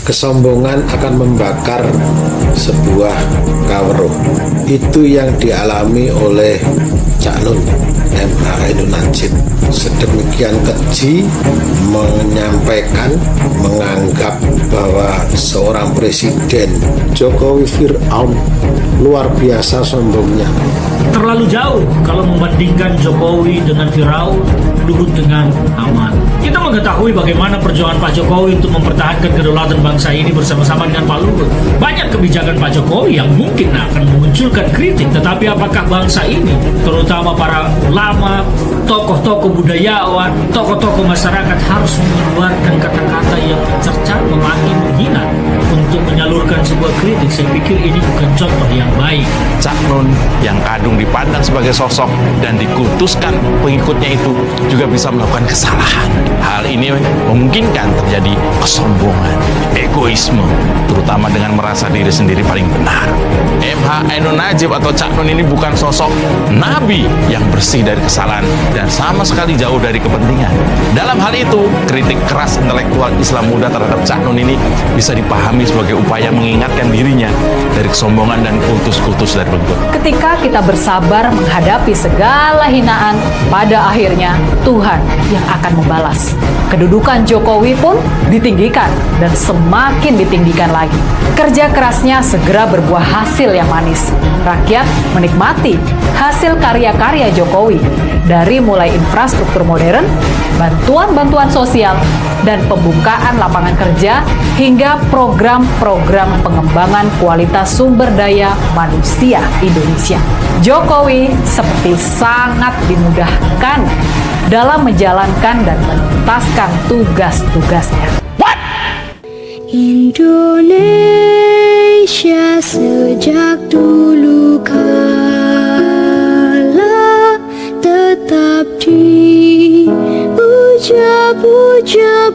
kesombongan akan membakar sebuah kawruh. Itu yang dialami oleh Cak Nun MH Ainun Najib. Sedemikian keji menyampaikan, menganggap bahwa seorang presiden Jokowi Fir'aun luar biasa sombongnya. Terlalu jauh kalau membandingkan Jokowi dengan Firaun, Luhut dengan Haman. Kita mengetahui bagaimana perjuangan Pak Jokowi untuk mempertahankan kedaulatan bangsa ini bersama-sama dengan Pak Luhut. Banyak kebijakan Pak Jokowi yang mungkin akan memunculkan kritik, tetapi apakah bangsa ini, terutama para ulama, tokoh-tokoh budayawan, tokoh-tokoh masyarakat harus mengeluarkan kata-kata yang mencerca, memaki, menghina untuk menyalurkan sebuah kritik? Saya pikir ini bukan contoh yang baik. Cak Nun yang kadung dipandang sebagai sosok dan dikultuskan pengikutnya itu juga bisa melakukan kesalahan. Hal ini memungkinkan terjadi kesombongan, egoisme, terutama dengan merasa diri sendiri paling benar. MH Ainun Najib atau Cak Nun ini bukan sosok nabi yang bersih dari kesalahan dan sama sekali jauh dari kepentingan. Dalam hal itu, kritik keras intelektual Islam muda terhadap Cak Nun ini bisa dipahami sebagai upaya mengingatkan dirinya dari kesombongan dan kultus-kultus dari Luhut. Ketika kita bersabar menghadapi segala hinaan, pada akhirnya Tuhan yang akan membalas. Kedudukan Jokowi pun ditinggikan dan semakin ditinggikan lagi. Kerja kerasnya segera berbuah hasil yang manis. Rakyat menikmati hasil karya-karya Jokowi, dari mulai infrastruktur modern, bantuan-bantuan sosial, dan pembukaan lapangan kerja, hingga program-program pengembangan kualitas sumber daya manusia Indonesia. Jokowi seperti sangat dimudahkan dalam menjalankan dan menuntaskan tugas-tugasnya. Indonesia sejak dulu kala tetap dipuja-puja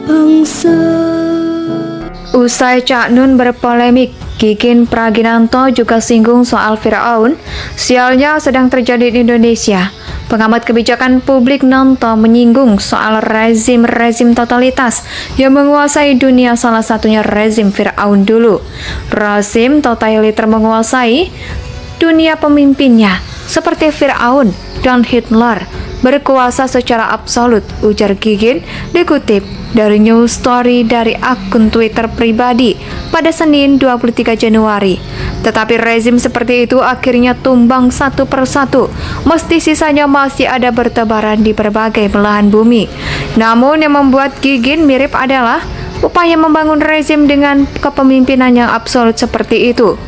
bangsa. Usai Cak Nun berpolemik, Gigin Praginanto juga singgung soal Firaun. Sialnya sedang terjadi di Indonesia. Pengamat kebijakan publik Nanto menyinggung soal rezim-rezim totalitas yang menguasai dunia, salah satunya rezim Firaun dulu. Rezim totaliter menguasai dunia pemimpinnya seperti Firaun dan Hitler, berkuasa secara absolut, ujar Gigin, dikutip dari news story dari akun Twitter pribadi pada Senin 23 Januari. Tetapi rezim seperti itu akhirnya tumbang satu persatu, meski sisanya masih ada bertebaran di berbagai belahan bumi. Namun yang membuat Gigin mirip adalah upaya membangun rezim dengan kepemimpinan yang absolut seperti itu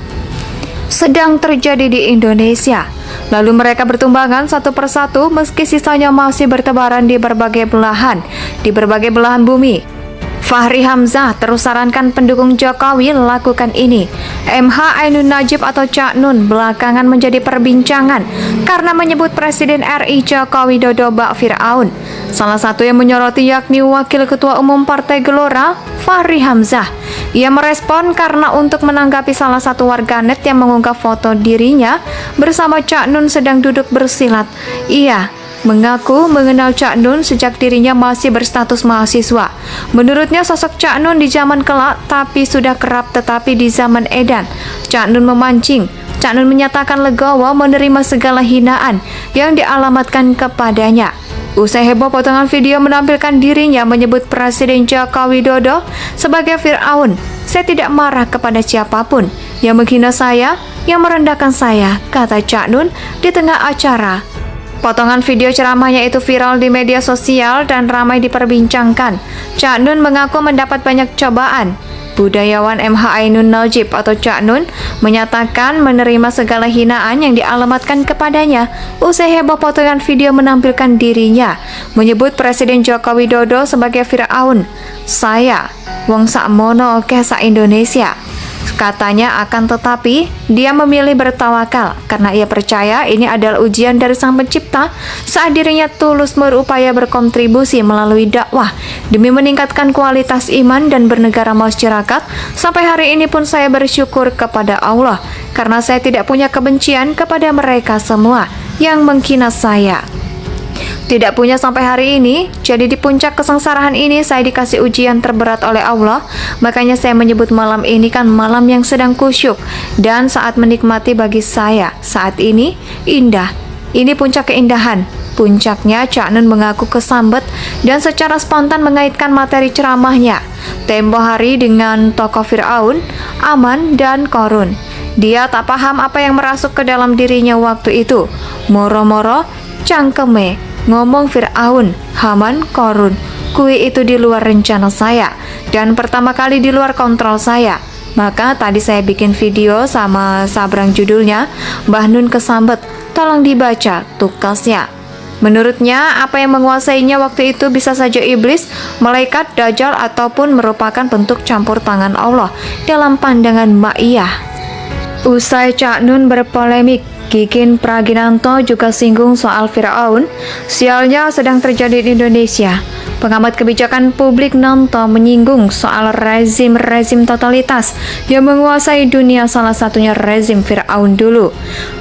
sedang terjadi di Indonesia. Lalu mereka bertumbangan satu persatu meski sisanya masih bertebaran di berbagai belahan bumi. Fahri Hamzah terus sarankan pendukung Jokowi lakukan ini. MH Ainun Najib atau Cak Nun belakangan menjadi perbincangan karena menyebut Presiden RI Joko Widodo bak Fir'aun. Salah satu yang menyoroti yakni Wakil Ketua Umum Partai Gelora, Fahri Hamzah. Ia merespon karena untuk menanggapi salah satu warganet yang mengunggah foto dirinya bersama Cak Nun sedang duduk bersilat. Ia mengaku mengenal Cak Nun sejak dirinya masih berstatus mahasiswa. Menurutnya sosok Cak Nun di zaman kelak tapi sudah kerap, tetapi di zaman edan Cak Nun memancing. Cak Nun menyatakan legowo menerima segala hinaan yang dialamatkan kepadanya. Usai heboh, potongan video menampilkan dirinya menyebut Presiden Joko Widodo sebagai Fir'aun. Saya tidak marah kepada siapapun yang menghina saya, yang merendahkan saya, kata Cak Nun di tengah acara. Potongan video ceramahnya itu viral di media sosial dan ramai diperbincangkan. Cak Nun mengaku mendapat banyak cobaan. Budayawan MH Ainun Najib atau Cak Nun menyatakan menerima segala hinaan yang dialamatkan kepadanya. Usai heboh, potongan video menampilkan dirinya menyebut Presiden Joko Widodo sebagai Fir'aun. Saya wong sakmono oke sak Indonesia, katanya. Akan tetapi dia memilih bertawakal karena ia percaya ini adalah ujian dari Sang Pencipta saat dirinya tulus berupaya berkontribusi melalui dakwah demi meningkatkan kualitas iman dan bernegara masyarakat. Sampai hari ini pun saya bersyukur kepada Allah karena saya tidak punya kebencian kepada mereka semua yang menghina saya. Tidak punya sampai hari ini, jadi di puncak kesengsaraan ini saya dikasih ujian terberat oleh Allah. Makanya saya menyebut malam ini kan malam yang sedang kusyuk dan saat menikmati bagi saya saat ini indah. Ini puncak keindahan. Puncaknya Cak Nun mengaku kesambet dan secara spontan mengaitkan materi ceramahnya tempo hari dengan tokoh Fir'aun, Aman, dan Korun. Dia tak paham apa yang merasuk ke dalam dirinya waktu itu. Moro-moro cangkeme ngomong Fir'aun, Haman, Korun. Kui itu di luar rencana saya dan pertama kali di luar kontrol saya. Maka tadi saya bikin video sama sabrang judulnya Mbah Nun kesambet. Tolong dibaca tukasnya. Menurutnya, apa yang menguasainya waktu itu bisa saja iblis, malaikat, dajjal, ataupun merupakan bentuk campur tangan Allah dalam pandangan Ma'iyah. Usai Cak Nun berpolemik, Kikin Praginanto juga singgung soal Fir'aun. Sialnya sedang terjadi di Indonesia. Pengamat kebijakan publik Nanto menyinggung soal rezim totalitas yang menguasai dunia, salah satunya rezim Fir'aun dulu.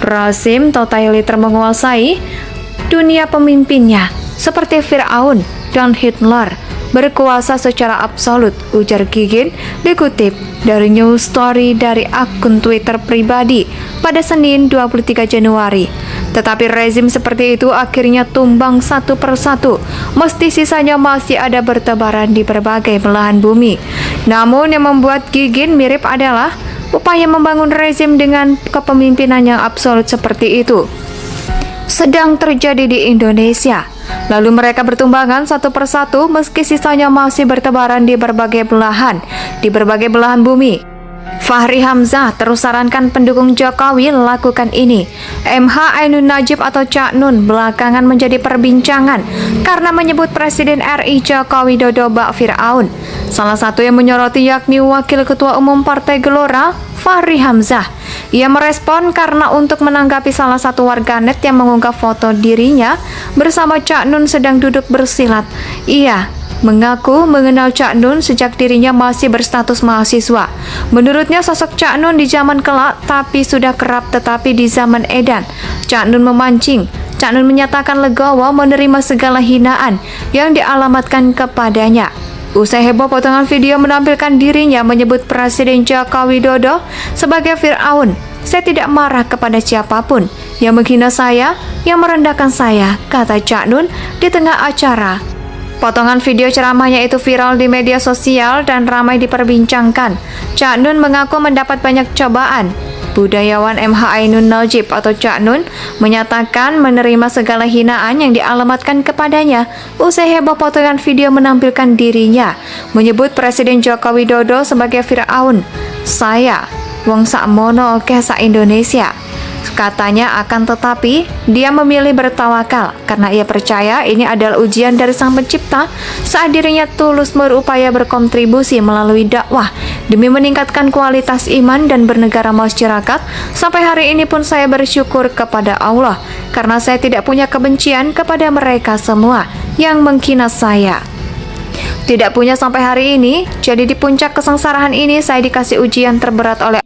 Rezim totaliter menguasai dunia pemimpinnya seperti Fir'aun dan Hitler berkuasa secara absolut, ujar Gigin dikutip dari news story dari akun Twitter pribadi pada Senin 23 Januari. Tetapi rezim seperti itu akhirnya tumbang satu persatu, meski sisanya masih ada bertebaran di berbagai belahan bumi. Namun yang membuat Gigin mirip adalah upaya membangun rezim dengan kepemimpinan yang absolut seperti itu sedang terjadi di Indonesia. Lalu mereka bertumbangan satu persatu meski sisanya masih bertebaran di berbagai belahan bumi. Fahri Hamzah terus sarankan pendukung Jokowi lakukan ini. MH Ainun Najib atau Cak Nun belakangan menjadi perbincangan karena menyebut Presiden RI Joko Widodo bak Fir'aun. Salah satu yang menyoroti yakni Wakil Ketua Umum Partai Gelora, Fahri Hamzah. Ia merespon karena untuk menanggapi salah satu warganet yang mengunggah foto dirinya bersama Cak Nun sedang duduk bersilat. Ia mengaku mengenal Cak Nun sejak dirinya masih berstatus mahasiswa. Menurutnya sosok Cak Nun di zaman kelak tapi sudah kerap, tetapi di zaman edan Cak Nun memancing. Cak Nun menyatakan legowo menerima segala hinaan yang dialamatkan kepadanya. Usai heboh, potongan video menampilkan dirinya menyebut Presiden Joko Widodo sebagai Fir'aun. Saya tidak marah kepada siapapun yang menghina saya, yang merendahkan saya, kata Cak Nun di tengah acara. Potongan video ceramahnya itu viral di media sosial dan ramai diperbincangkan. Cak Nun mengaku mendapat banyak cobaan. Budayawan MH Ainun Najib atau Cak Nun menyatakan menerima segala hinaan yang dialamatkan kepadanya. Usai heboh, potongan video menampilkan dirinya menyebut Presiden Joko Widodo sebagai Fir'aun. Saya wong sakmono oke sak Indonesia, katanya. Akan tetapi dia memilih bertawakal karena ia percaya ini adalah ujian dari Sang Pencipta saat dirinya tulus berupaya berkontribusi melalui dakwah demi meningkatkan kualitas iman dan bernegara masyarakat. Sampai hari ini pun saya bersyukur kepada Allah karena saya tidak punya kebencian kepada mereka semua yang menghina saya. Tidak punya sampai hari ini, jadi di puncak kesengsaraan ini saya dikasih ujian terberat oleh